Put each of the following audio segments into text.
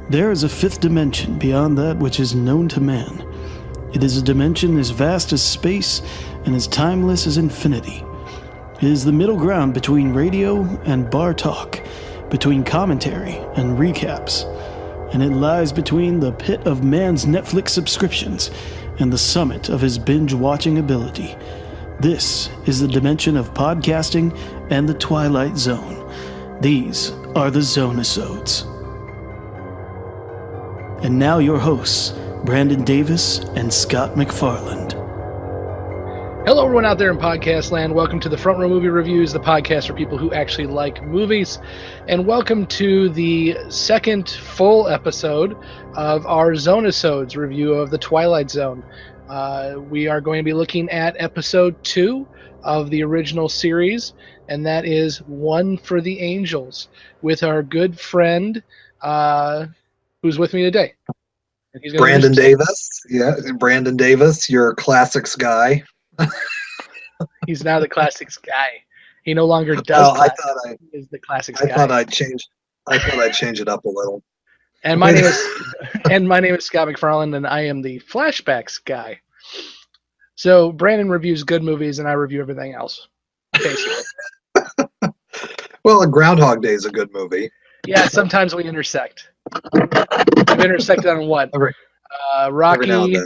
There is a fifth dimension beyond that which is known to man. It is a dimension as vast as space and as timeless as infinity. It is the middle ground between radio and bar talk, between commentary and recaps, and it lies between the pit of man's Netflix subscriptions and the summit of his binge-watching ability. This is the dimension of podcasting and the Twilight Zone. These are the Zone-i-Sodes. And now your hosts, Brandon Davis and Scott McFarland. Hello, everyone out there in podcast land. Welcome to the Front Row Movie Reviews, the podcast for people who actually like movies. And welcome to the second full episode of our Zone-i-Sodes review of the Twilight Zone. We are going to be looking at episode 2 of the original series, and that is One for the Angels, with our good friend, who's with me today. Brandon Davis. Yeah, Brandon Davis, your classics guy. He's now the classics guy. He no longer does. He is the classics guy. I thought I'd change it up a little. And my name is Scott McFarland, and I am the flashbacks guy. So Brandon reviews good movies, and I review everything else, basically. Well, Groundhog Day is a good movie. Yeah, sometimes we intersect. We've intersected on what? Rocky,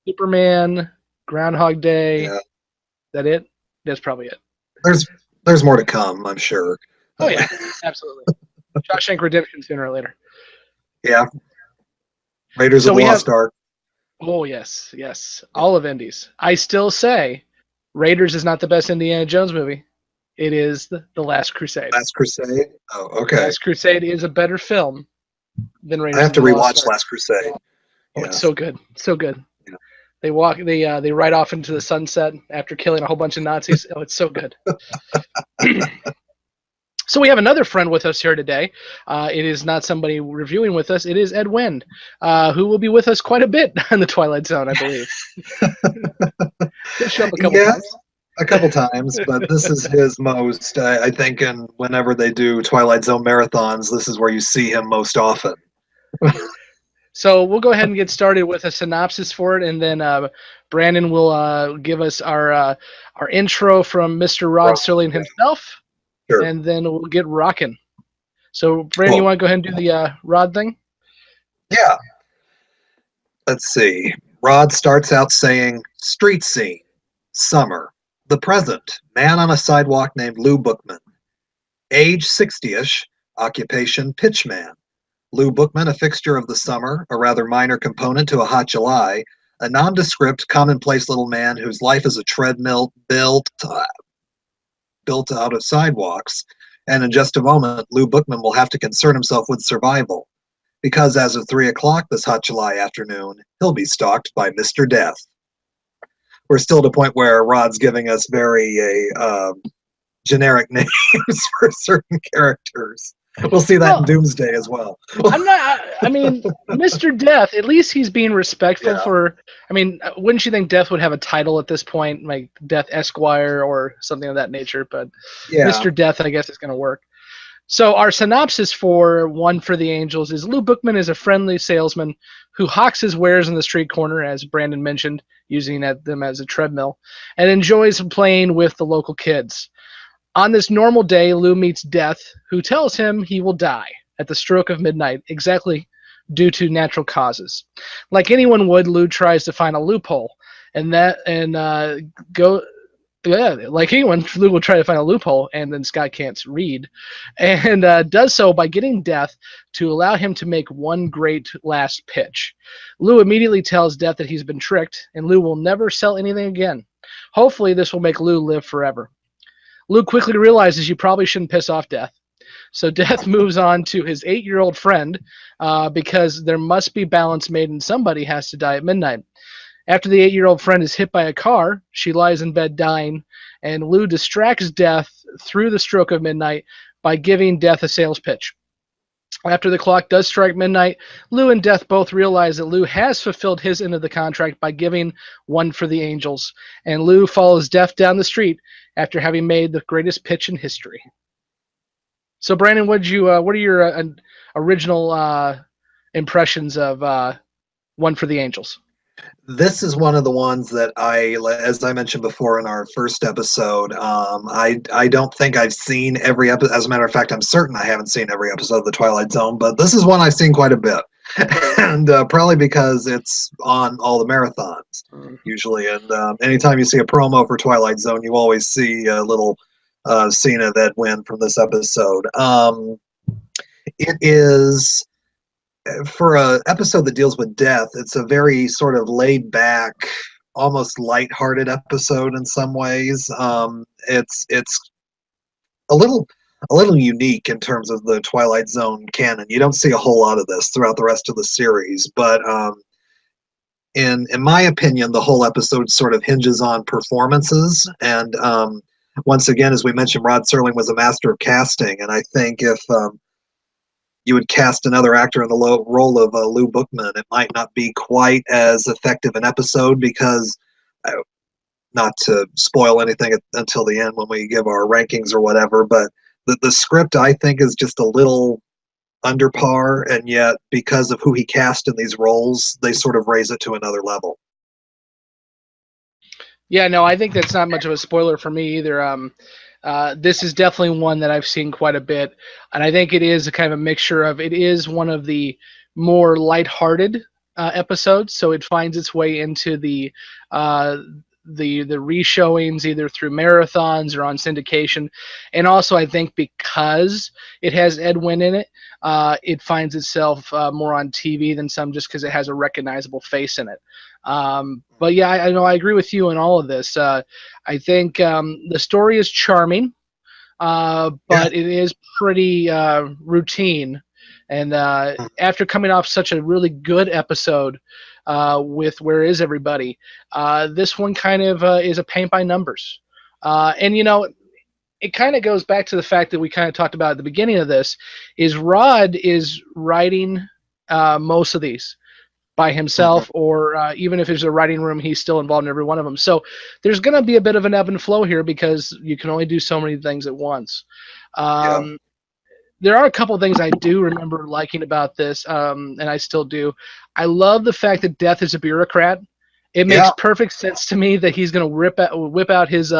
Superman, Groundhog Day. Yeah. Is that it? That's probably it. There's more to come, I'm sure. Oh yeah, absolutely. Shawshank Redemption sooner or later. Yeah. Raiders of the Lost Ark. Oh yes. All of Indy's. I still say Raiders is not the best Indiana Jones movie. It is the Last Crusade. Last Crusade? Oh, okay. Last Crusade is a better film than Raiders. I have to rewatch Last Crusade. Oh, yeah. It's so good. So good. Yeah. They ride off into the sunset after killing a whole bunch of Nazis. Oh, it's so good. So we have another friend with us here today. It is not somebody reviewing with us. It is Ed Wynn, who will be with us quite a bit on the Twilight Zone, I believe. He'll show up a couple times. A couple times, but this is his most, I think, and whenever they do Twilight Zone marathons, this is where you see him most often. So we'll go ahead and get started with a synopsis for it, and then Brandon will give us our intro from Mr. Rod Serling himself, sure. And then we'll get rocking. So, Brandon, You want to go ahead and do the Rod thing? Yeah. Let's see. Rod starts out saying, street scene, summer. The present, man on a sidewalk named Lou Bookman. Age 60-ish, occupation pitchman. Lou Bookman, a fixture of the summer, a rather minor component to a hot July, a nondescript, commonplace little man whose life is a treadmill built out of sidewalks. And in just a moment, Lou Bookman will have to concern himself with survival. Because as of 3 o'clock this hot July afternoon, he'll be stalked by Mr. Death. We're still at a point where Rod's giving us very generic names for certain characters. We'll see that in Doomsday as well. Mr. Death, at least he's being respectful for, wouldn't you think Death would have a title at this point, like Death Esquire or something of that nature? But yeah. Mr. Death, I guess, is going to work. So our synopsis for One for the Angels is Lou Bookman is a friendly salesman who hawks his wares in the street corner, as Brandon mentioned, using them as a treadmill, and enjoys playing with the local kids. On this normal day, Lou meets Death, who tells him he will die at the stroke of midnight, exactly due to natural causes. Like anyone would, Lou tries to find a loophole, like anyone, Lou will try to find a loophole, and then Scott can't read, and does so by getting Death to allow him to make one great last pitch. Lou immediately tells Death that he's been tricked, and Lou will never sell anything again. Hopefully, this will make Lou live forever. Lou quickly realizes you probably shouldn't piss off Death, so Death moves on to his 8-year-old friend because there must be balance made and somebody has to die at midnight. After the 8-year-old friend is hit by a car, she lies in bed dying, and Lou distracts Death through the stroke of midnight by giving Death a sales pitch. After the clock does strike midnight, Lou and Death both realize that Lou has fulfilled his end of the contract by giving One for the Angels, and Lou follows Death down the street after having made the greatest pitch in history. So, Brandon, what are your original impressions of One for the Angels? This is one of the ones that as I mentioned before in our first episode, I don't think I've seen every episode. As a matter of fact, I'm certain I haven't seen every episode of the Twilight Zone, but this is one I've seen quite a bit, and probably because it's on all the marathons usually. And anytime you see a promo for Twilight Zone, you always see a little scene of Ed Wynn from this episode. It is, for an episode that deals with death, it's a very sort of laid back, almost lighthearted episode in some ways. It's a little unique in terms of the Twilight Zone canon. You don't see a whole lot of this throughout the rest of the series, but in my opinion, the whole episode sort of hinges on performances. And once again, as we mentioned, Rod Serling was a master of casting, and I think if you would cast another actor in the role of Lou Bookman, it might not be quite as effective an episode because, not to spoil anything until the end when we give our rankings or whatever, but the script, I think, is just a little under par, and yet because of who he cast in these roles, they sort of raise it to another level. Yeah, no, I think that's not much of a spoiler for me either. This is definitely one that I've seen quite a bit, and I think it is a kind of a mixture of, it is one of the more lighthearted episodes, so it finds its way into the reshowings either through marathons or on syndication, and also I think because it has Ed Wynn in it, it finds itself more on TV than some, just because it has a recognizable face in it. But yeah, I know I agree with you in all of this. I think the story is charming, but it is pretty routine. And after coming off such a really good episode with Where Is Everybody, this one kind of is a paint by numbers. And you know, it kind of goes back to the fact that we kind of talked about at the beginning of this, is Rod is writing most of these by himself, or even if there's a writing room, he's still involved in every one of them. So there's going to be a bit of an ebb and flow here because you can only do so many things at once. There are a couple of things I do remember liking about this, and I still do. I love the fact that Death is a bureaucrat. It makes perfect sense to me that he's going to whip out his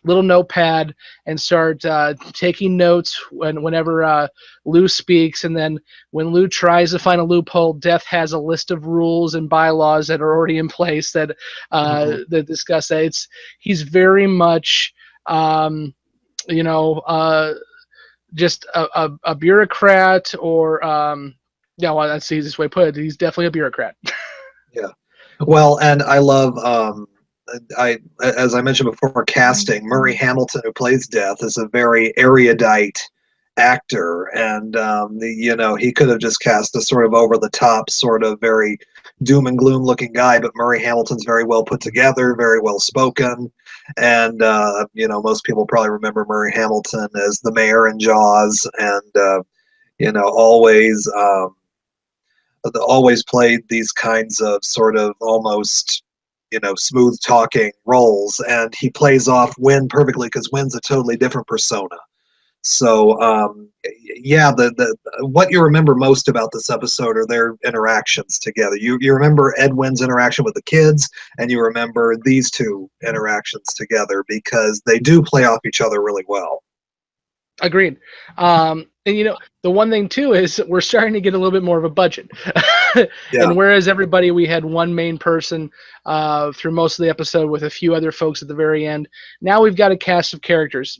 little notepad and start taking notes whenever Lou speaks. And then when Lou tries to find a loophole, Death has a list of rules and bylaws that are already in place that that discuss that. He's very much, just a bureaucrat, or well, that's the easiest way to put it. He's definitely a bureaucrat. Yeah. Well, and I love, as I mentioned before, casting. Murray Hamilton, who plays Death, is a very erudite actor, and he could have just cast a sort of over-the-top, sort of very doom and gloom looking guy, but Murray Hamilton's very well put together, very well spoken, and most people probably remember Murray Hamilton as the mayor in Jaws, and always played these kinds of sort of almost, smooth talking roles, and he plays off Wynn perfectly because Wynn's a totally different persona. So, the what you remember most about this episode are their interactions together. You remember Ed Wynn's interaction with the kids, and you remember these two interactions together because they do play off each other really well. Agreed. And the one thing too is we're starting to get a little bit more of a budget. And whereas everybody, we had one main person through most of the episode with a few other folks at the very end, now we've got a cast of characters,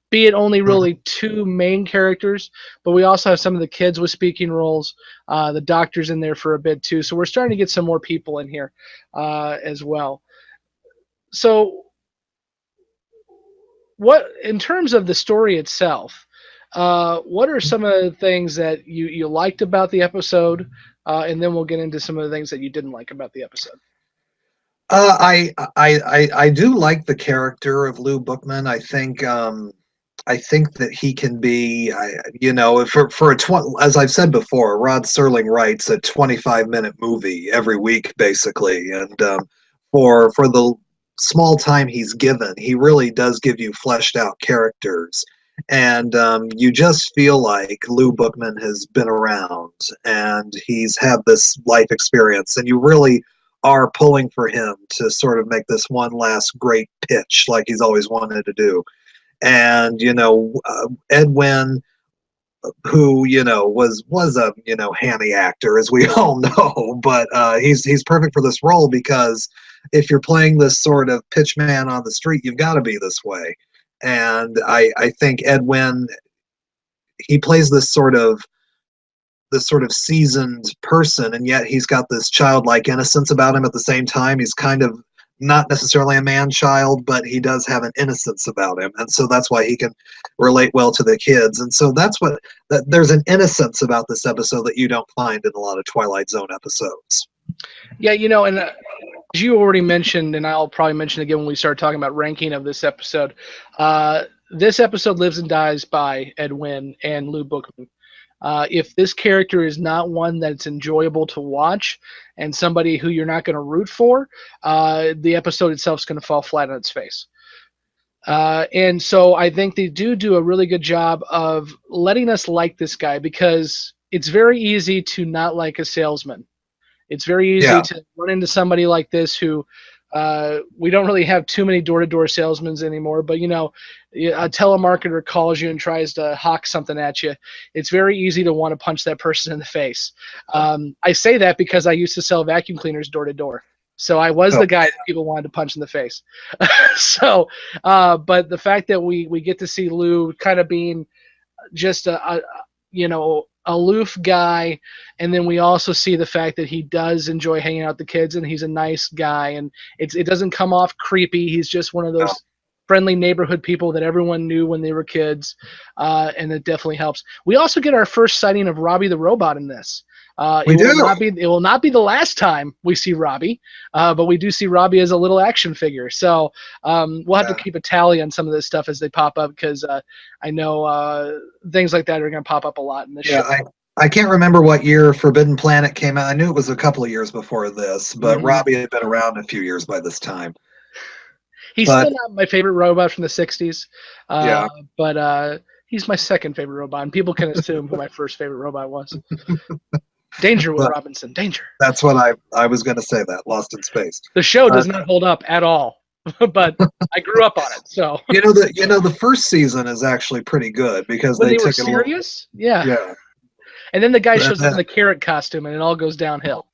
be it only really two main characters, but we also have some of the kids with speaking roles. The doctor's in there for a bit too. So we're starting to get some more people in here as well. So what, in terms of the story itself, what are some of the things that you liked about the episode, and then we'll get into some of the things that you didn't like about the episode. I do like the character of Lou Bookman. I think that he can be, as I've said before, Rod Serling writes a 25-minute movie every week, basically, and for the small time he's given, he really does give you fleshed out characters. And you just feel like Lou Bookman has been around and he's had this life experience, and you really are pulling for him to sort of make this one last great pitch like he's always wanted to do. And Ed Wynn, who was a hammy actor, as we all know, but he's perfect for this role, because if you're playing this sort of pitch man on the street, you've got to be this way. And I think Ed Wynn, he plays this sort of seasoned person, and yet he's got this childlike innocence about him at the same time. He's kind of not necessarily a man-child, but he does have an innocence about him, and so that's why he can relate well to the kids. And so there's an innocence about this episode that you don't find in a lot of Twilight Zone episodes. Yeah, and as you already mentioned, and I'll probably mention again when we start talking about ranking of this episode, this episode lives and dies by Ed Wynn and Lou Bookman. If this character is not one that's enjoyable to watch and somebody who you're not going to root for, the episode itself is going to fall flat on its face. And so I think they do a really good job of letting us like this guy, because it's very easy to not like a salesman. It's very easy to run into somebody like this who we don't really have too many door-to-door salesmen anymore, but a telemarketer calls you and tries to hawk something at you. It's very easy to want to punch that person in the face. I say that because I used to sell vacuum cleaners door-to-door. So I was the guy that people wanted to punch in the face. So, but the fact that we get to see Lou kind of being just a aloof guy, and then we also see the fact that he does enjoy hanging out with the kids, and he's a nice guy, and it doesn't come off creepy. He's just one of those friendly neighborhood people that everyone knew when they were kids, and it definitely helps. We also get our first sighting of Robby the Robot in this. It will not be the last time we see Robby, but we do see Robby as a little action figure. So we'll have to keep a tally on some of this stuff as they pop up, because I know things like that are going to pop up a lot in this show. I can't remember what year Forbidden Planet came out. I knew it was a couple of years before this, but Robby had been around a few years by this time. He's still not my favorite robot from the 60s, but he's my second favorite robot, and people can assume who my first favorite robot was. Danger, Will Robinson, danger. That's what I was going to say, that Lost in Space. The show does not hold up at all, but I grew up on it, so. The first season is actually pretty good, because when they were took serious? Yeah. And then the guy shows up in the carrot costume, and it all goes downhill.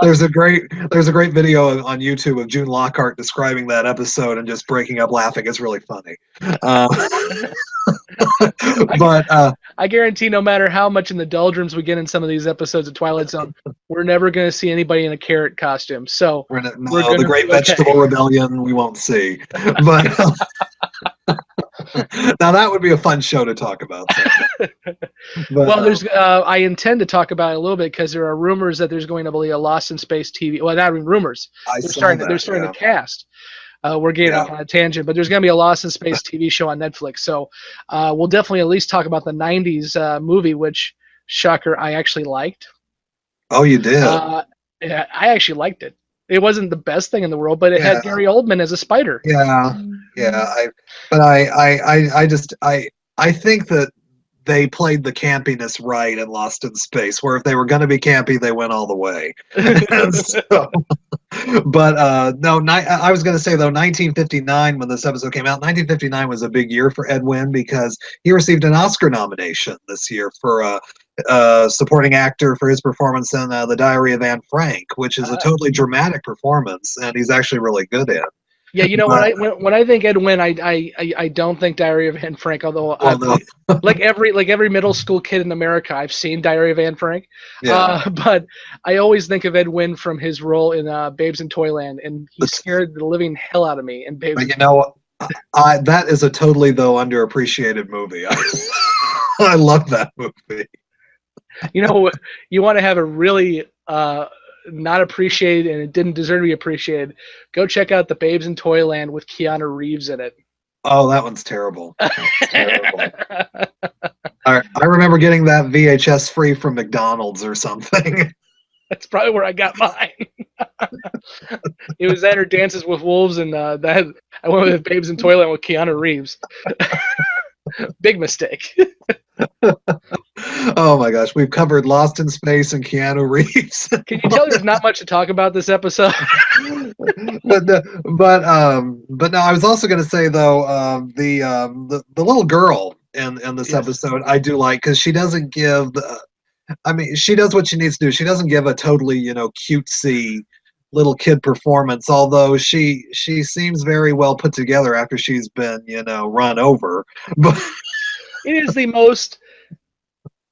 There's a great video on YouTube of June Lockhart describing that episode and just breaking up laughing. It's really funny. But I guarantee, no matter how much in the doldrums we get in some of these episodes of Twilight Zone, we're never going to see anybody in a carrot costume. So the Great Vegetable Rebellion we won't see. But now that would be a fun show to talk about. But, I intend to talk about it a little bit, because there are rumors that there's going to be a Lost in Space TV. Well, not even rumors. They're starting to cast. We're getting off on a tangent, but there's going to be a Lost in Space TV show on Netflix. So we'll definitely at least talk about the 90s movie, which, shocker, I actually liked. Oh, you did? Yeah, I actually liked it. It wasn't the best thing in the world, but it had Gary Oldman as a spider. Yeah. I think that they played the campiness right in Lost in Space, where if they were going to be campy, they went all the way. I was going to say, though, 1959, when this episode came out, 1959 was a big year for Ed Wynn, because he received an Oscar nomination this year for supporting actor for his performance in The Diary of Anne Frank, which is a totally dramatic performance, and he's actually really good in. Yeah, when I think Ed Wynn, I don't think Diary of Anne Frank. Although, like every middle school kid in America, I've seen Diary of Anne Frank. Yeah. But I always think of Ed Wynn from his role in Babes in Toyland, and he scared the living hell out of me in Babes. But that is a totally underappreciated movie. I love that movie. You want to have a really not appreciated, and it didn't deserve to be appreciated, go check out the Babes in Toyland with Keanu Reeves in it. Oh, that one's terrible. Terrible. I remember getting that VHS free from McDonald's or something. That's probably where I got mine. It was that or Dances with Wolves, and that I went with Babes in Toyland with Keanu Reeves. Big mistake. Oh my gosh, we've covered Lost in Space and Keanu Reeves. Can you tell there's not much to talk about this episode? but no, I was also going to say though, the little girl in this Yes. episode I do like, because she doesn't give. I mean, she does what she needs to do. She doesn't give a totally cutesy little kid performance, although she seems very well put together after she's been run over. But It is the most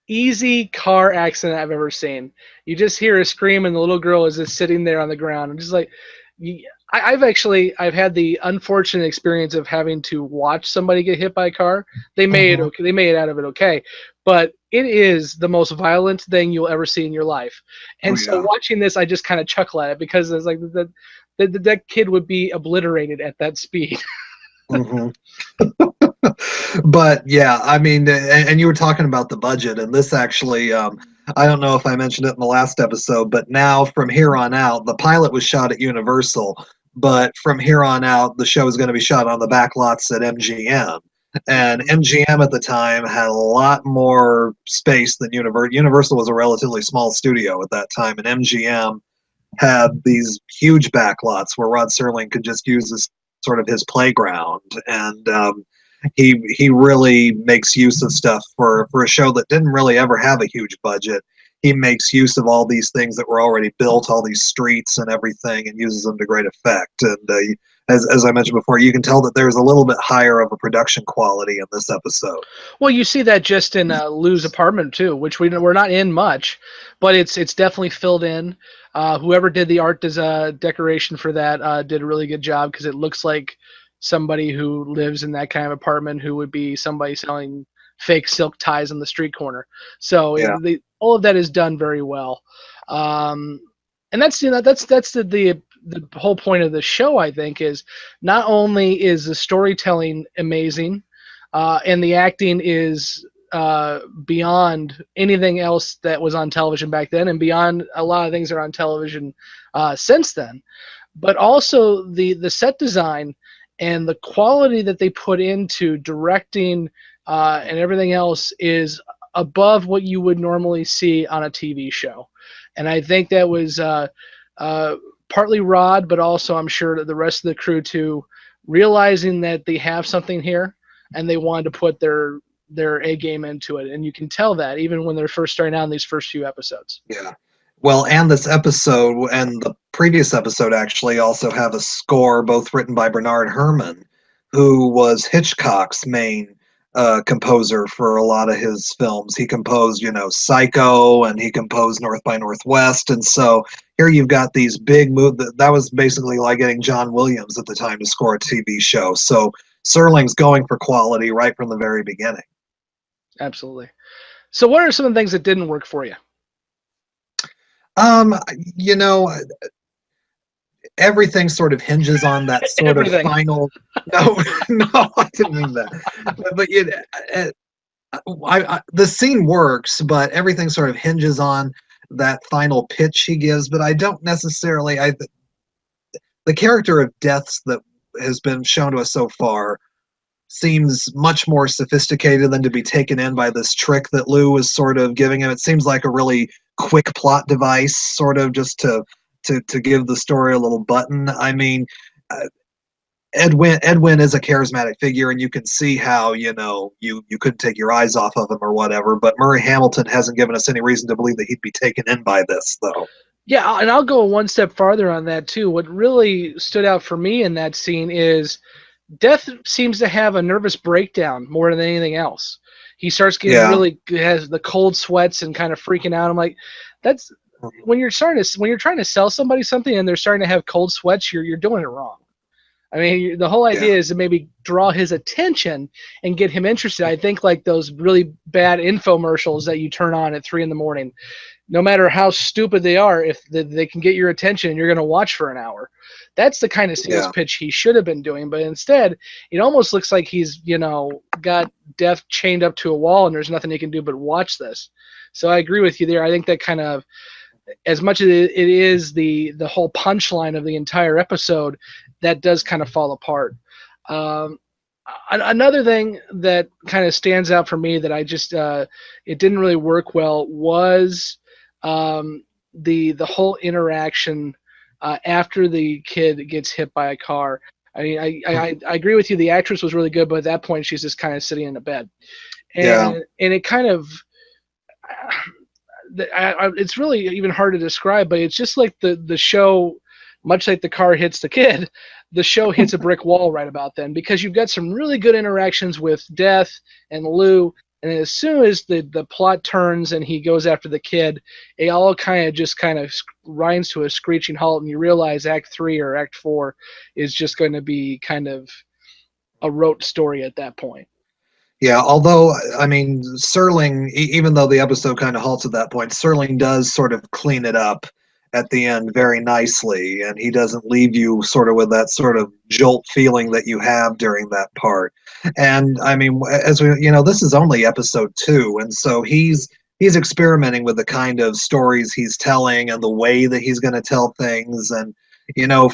easy car accident I've ever seen. You just hear a scream, and the little girl is just sitting there on the ground. I'm just like, I've had the unfortunate experience of having to watch somebody get hit by a car. They made it okay. They made it out of it okay, but it is the most violent thing you'll ever see in your life. And so watching this, I just kind of chuckle at it, because it's like that kid would be obliterated at that speed. But yeah, I mean, and you were talking about the budget, and this actually, I don't know if I mentioned it in the last episode, but now from here on out, the pilot was shot at Universal, but from here on out, the show is going to be shot on the back lots at MGM. And MGM at the time had a lot more space than Universal. Universal was a relatively small studio at that time, and MGM had these huge back lots where Rod Serling could just use this sort of his playground, and he really makes use of stuff for a show that didn't really ever have a huge budget. He makes use of all these things that were already built, all these streets and everything, and uses them to great effect. And as I mentioned before, you can tell that there's a little bit higher of a production quality in this episode. Well, you see that just in Lou's apartment too, which we're not in much, but it's definitely filled in. Whoever did the art decoration for that did a really good job, because it looks like somebody who lives in that kind of apartment, who would be somebody selling fake silk ties on the street corner. So all of that is done very well, and that's the whole point of the show. I think is not only is the storytelling amazing, and the acting is beyond anything else that was on television back then, and beyond a lot of things that are on television since then, but also the set design and the quality that they put into directing and everything else is above what you would normally see on a TV show. And I think that was partly Rod, but also I'm sure that the rest of the crew too, realizing that they have something here and they wanted to put their A game into it. And you can tell that even when they're first starting out in these first few episodes. Yeah. Well, and this episode and the previous episode actually also have a score both written by Bernard Herrmann, who was Hitchcock's main composer for a lot of his films. He composed, Psycho, and he composed North by Northwest. And so here you've got these big moves. That was basically like getting John Williams at the time to score a TV show. So Serling's going for quality right from the very beginning. Absolutely. So what are some of the things that didn't work for you? Everything sort of hinges on that sort of final. No, I didn't mean that. But the scene works, but everything sort of hinges on that final pitch he gives. But I don't necessarily. The character of Deaths that has been shown to us so far seems much more sophisticated than to be taken in by this trick that Lou was sort of giving him. It seems like a really quick plot device, sort of just to give the story a little button. I mean, Ed Wynn is a charismatic figure, and you can see how you couldn't take your eyes off of him or whatever. But Murray Hamilton hasn't given us any reason to believe that he'd be taken in by this, though. Yeah, and I'll go one step farther on that too. What really stood out for me in that scene is Death seems to have a nervous breakdown more than anything else. He starts getting really has the cold sweats and kind of freaking out. I'm like, that's when you're trying to sell somebody something and they're starting to have cold sweats, you're doing it wrong. I mean, the whole idea is to maybe draw his attention and get him interested. I think like those really bad infomercials that you turn on at 3 a.m, no matter how stupid they are, if they can get your attention and you're going to watch for an hour. That's the kind of sales pitch he should have been doing. But instead, it almost looks like he's, got Death chained up to a wall and there's nothing he can do but watch this. So I agree with you there. I think that kind of as much as it is the whole punchline of the entire episode, that does kind of fall apart. Another thing that kind of stands out for me that I just it didn't really work well was the whole interaction after the kid gets hit by a car. I mean, I agree with you. The actress was really good, but at that point, she's just kind of sitting in a bed, and it kind of it's really even hard to describe. But it's just like the show, much like the car hits the kid, the show hits a brick wall right about then, because you've got some really good interactions with Death and Lou. And as soon as the plot turns and he goes after the kid, it all kind of grinds to a screeching halt, and you realize Act 3 or Act 4 is just going to be kind of a rote story at that point. Yeah, although, I mean, Serling, even though the episode kind of halts at that point, Serling does sort of clean it up at the end very nicely, and he doesn't leave you sort of with that sort of jolt feeling that you have during that part. And I mean, as we, this is only episode 2, and so he's experimenting with the kind of stories he's telling and the way that he's going to tell things. And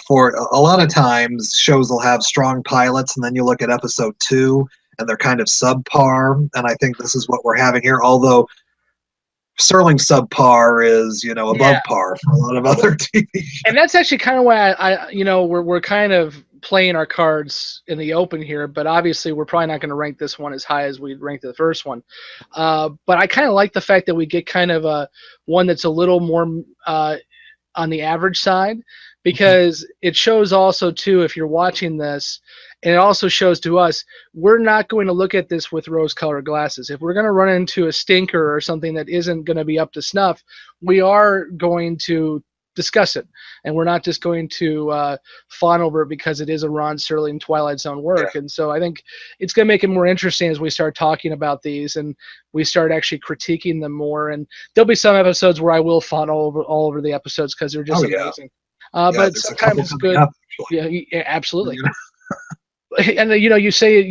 for a lot of times shows will have strong pilots, and then you look at episode 2 and they're kind of subpar, and I think this is what we're having here, although Serling subpar is, above par for a lot of other TV shows. And that's actually kind of why we're kind of playing our cards in the open here, but obviously we're probably not going to rank this one as high as we ranked the first one. But I kind of like the fact that we get kind of one that's a little more on the average side, because it shows also too, if you're watching this, and it also shows to us, we're not going to look at this with rose-colored glasses. If we're going to run into a stinker or something that isn't going to be up to snuff, we are going to discuss it. And we're not just going to fawn over it because it is a Ron Serling Twilight Zone work. Yeah. And so I think it's going to make it more interesting as we start talking about these and we start actually critiquing them more. And there'll be some episodes where I will fawn all over the episodes because they're just amazing. But sometimes it's good. Yeah, absolutely. And you say,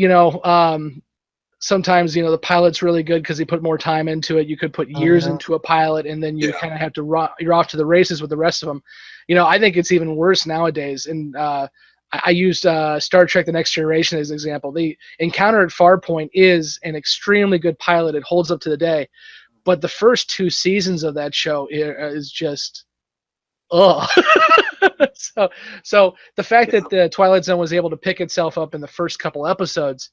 sometimes, the pilot's really good because they put more time into it. You could put years into a pilot, and then you kind of have to you're off to the races with the rest of them. I think it's even worse nowadays. And I used Star Trek: The Next Generation as an example. The Encounter at Farpoint is an extremely good pilot. It holds up to the day. But the first 2 seasons of that show is just, So the fact that the Twilight Zone was able to pick itself up in the first couple episodes,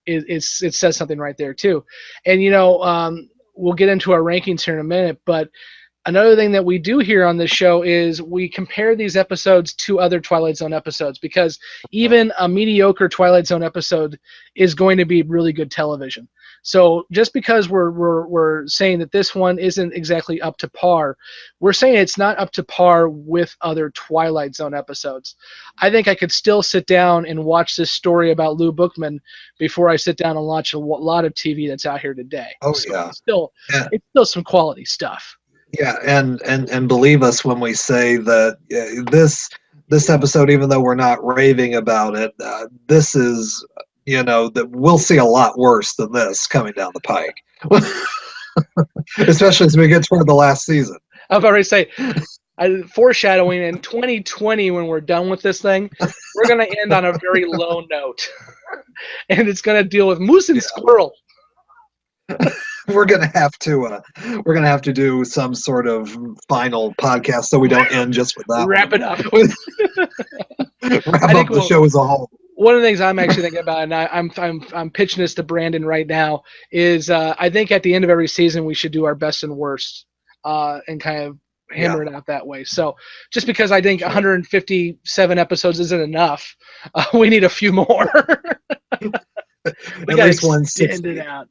it says something right there too. And we'll get into our rankings here in a minute, but another thing that we do here on this show is we compare these episodes to other Twilight Zone episodes, because even a mediocre Twilight Zone episode is going to be really good television. So just because we're saying that this one isn't exactly up to par, we're saying it's not up to par with other Twilight Zone episodes. I think I could still sit down and watch this story about Lou Bookman before I sit down and watch a lot of TV that's out here today. Oh, so yeah. It's still some quality stuff. Yeah, and believe us when we say that this episode, even though we're not raving about it, this is, that we'll see a lot worse than this coming down the pike, especially as we get toward the last season. I was already say, foreshadowing in 2020 when we're done with this thing, we're going to end on a very low note, and it's going to deal with moose and squirrel. We're gonna have to do some sort of final podcast so we don't end just with that. Wrap it up. Wrap up the show as a whole. One of the things I'm actually thinking about, and I'm pitching this to Brandon right now, is I think at the end of every season we should do our best and worst, and kind of hammer it out that way. So just because I think 157 episodes isn't enough, we need a few more. At least 160. It out.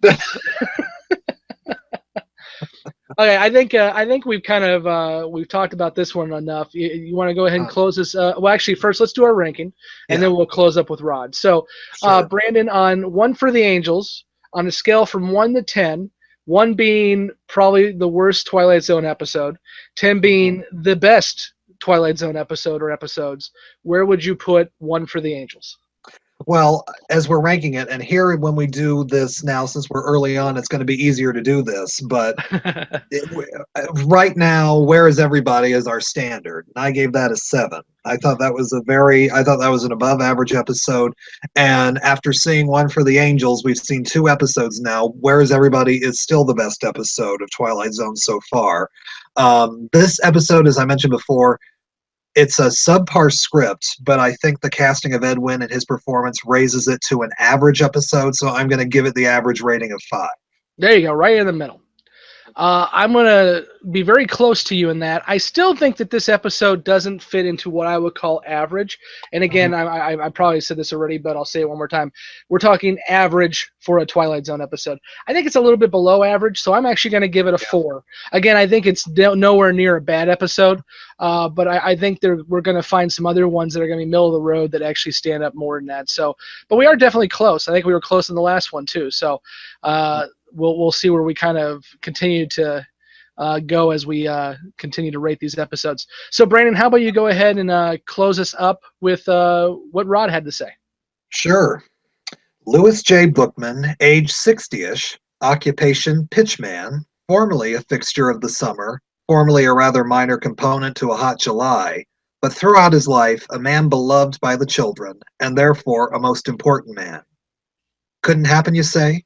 Okay, I think we've kind of we've talked about this one enough. You want to go ahead and close this? Well, actually, first let's do our ranking, and then we'll close up with Rod. So, Brandon, on 1 for the Angels, on a scale from 1 to 10, 1 being probably the worst Twilight Zone episode, 10 being the best Twilight Zone episode or episodes, where would you put 1 for the Angels? Well, as we're ranking it, and here when we do this now, since we're early on, it's going to be easier to do this. But right now, Where Is Everybody is our standard. And I gave that a 7. I thought that was an above average episode. And after seeing One for the Angels, we've seen 2 episodes now. Where Is Everybody is still the best episode of Twilight Zone so far. This episode, as I mentioned before, it's a subpar script, but I think the casting of Ed Wynn and his performance raises it to an average episode, so I'm going to give it the average rating of 5. There you go, right in the middle. I'm going to be very close to you in that. I still think that this episode doesn't fit into what I would call average. And again, I probably said this already, but I'll say it one more time. We're talking average for a Twilight Zone episode. I think it's a little bit below average, so I'm actually going to give it a 4. Again, I think it's nowhere near a bad episode, but I think we're going to find some other ones that are going to be middle of the road that actually stand up more than that. So, but we are definitely close. I think we were close in the last one too. So, we'll see where we kind of continue to go as we continue to rate these episodes. So, Brandon, how about you go ahead and close us up with what Rod had to say? Sure. Louis J. Bookman, age 60-ish, occupation pitchman, formerly a fixture of the summer, formerly a rather minor component to A Hot July, but throughout his life a man beloved by the children, and therefore a most important man. Couldn't happen, you say?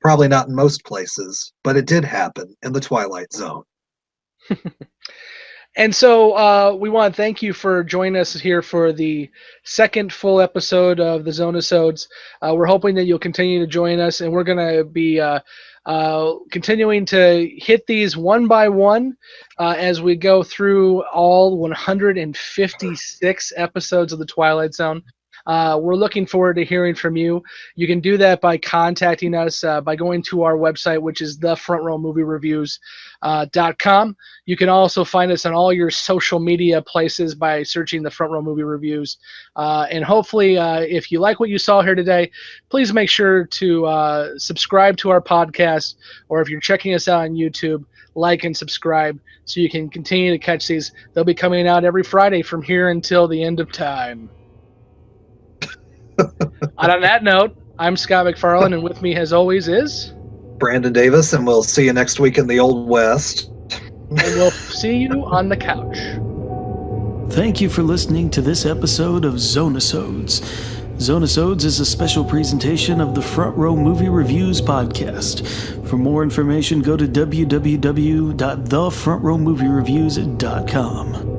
Probably not in most places, but it did happen in the Twilight Zone. And so we want to thank you for joining us here for the second full episode of the Zone-i-Sodes. We're hoping that you'll continue to join us, and we're going to be continuing to hit these one by one as we go through all 156 episodes of the Twilight Zone. We're looking forward to hearing from you. You can do that by contacting us by going to our website, which is thefrontrowmoviereviews.com. You can also find us on all your social media places by searching the Front Row Movie Reviews. And hopefully, if you like what you saw here today, please make sure to subscribe to our podcast, or if you're checking us out on YouTube, like and subscribe so you can continue to catch these. They'll be coming out every Friday from here until the end of time. And on that note, I'm Scott McFarlane, and with me, as always, is Brandon Davis, and we'll see you next week in the Old West. And we'll see you on the couch. Thank you for listening to this episode of Zone-i-Sodes. Zone-i-Sodes is a special presentation of the Front Row Movie Reviews podcast. For more information, go to www.thefrontrowmoviereviews.com.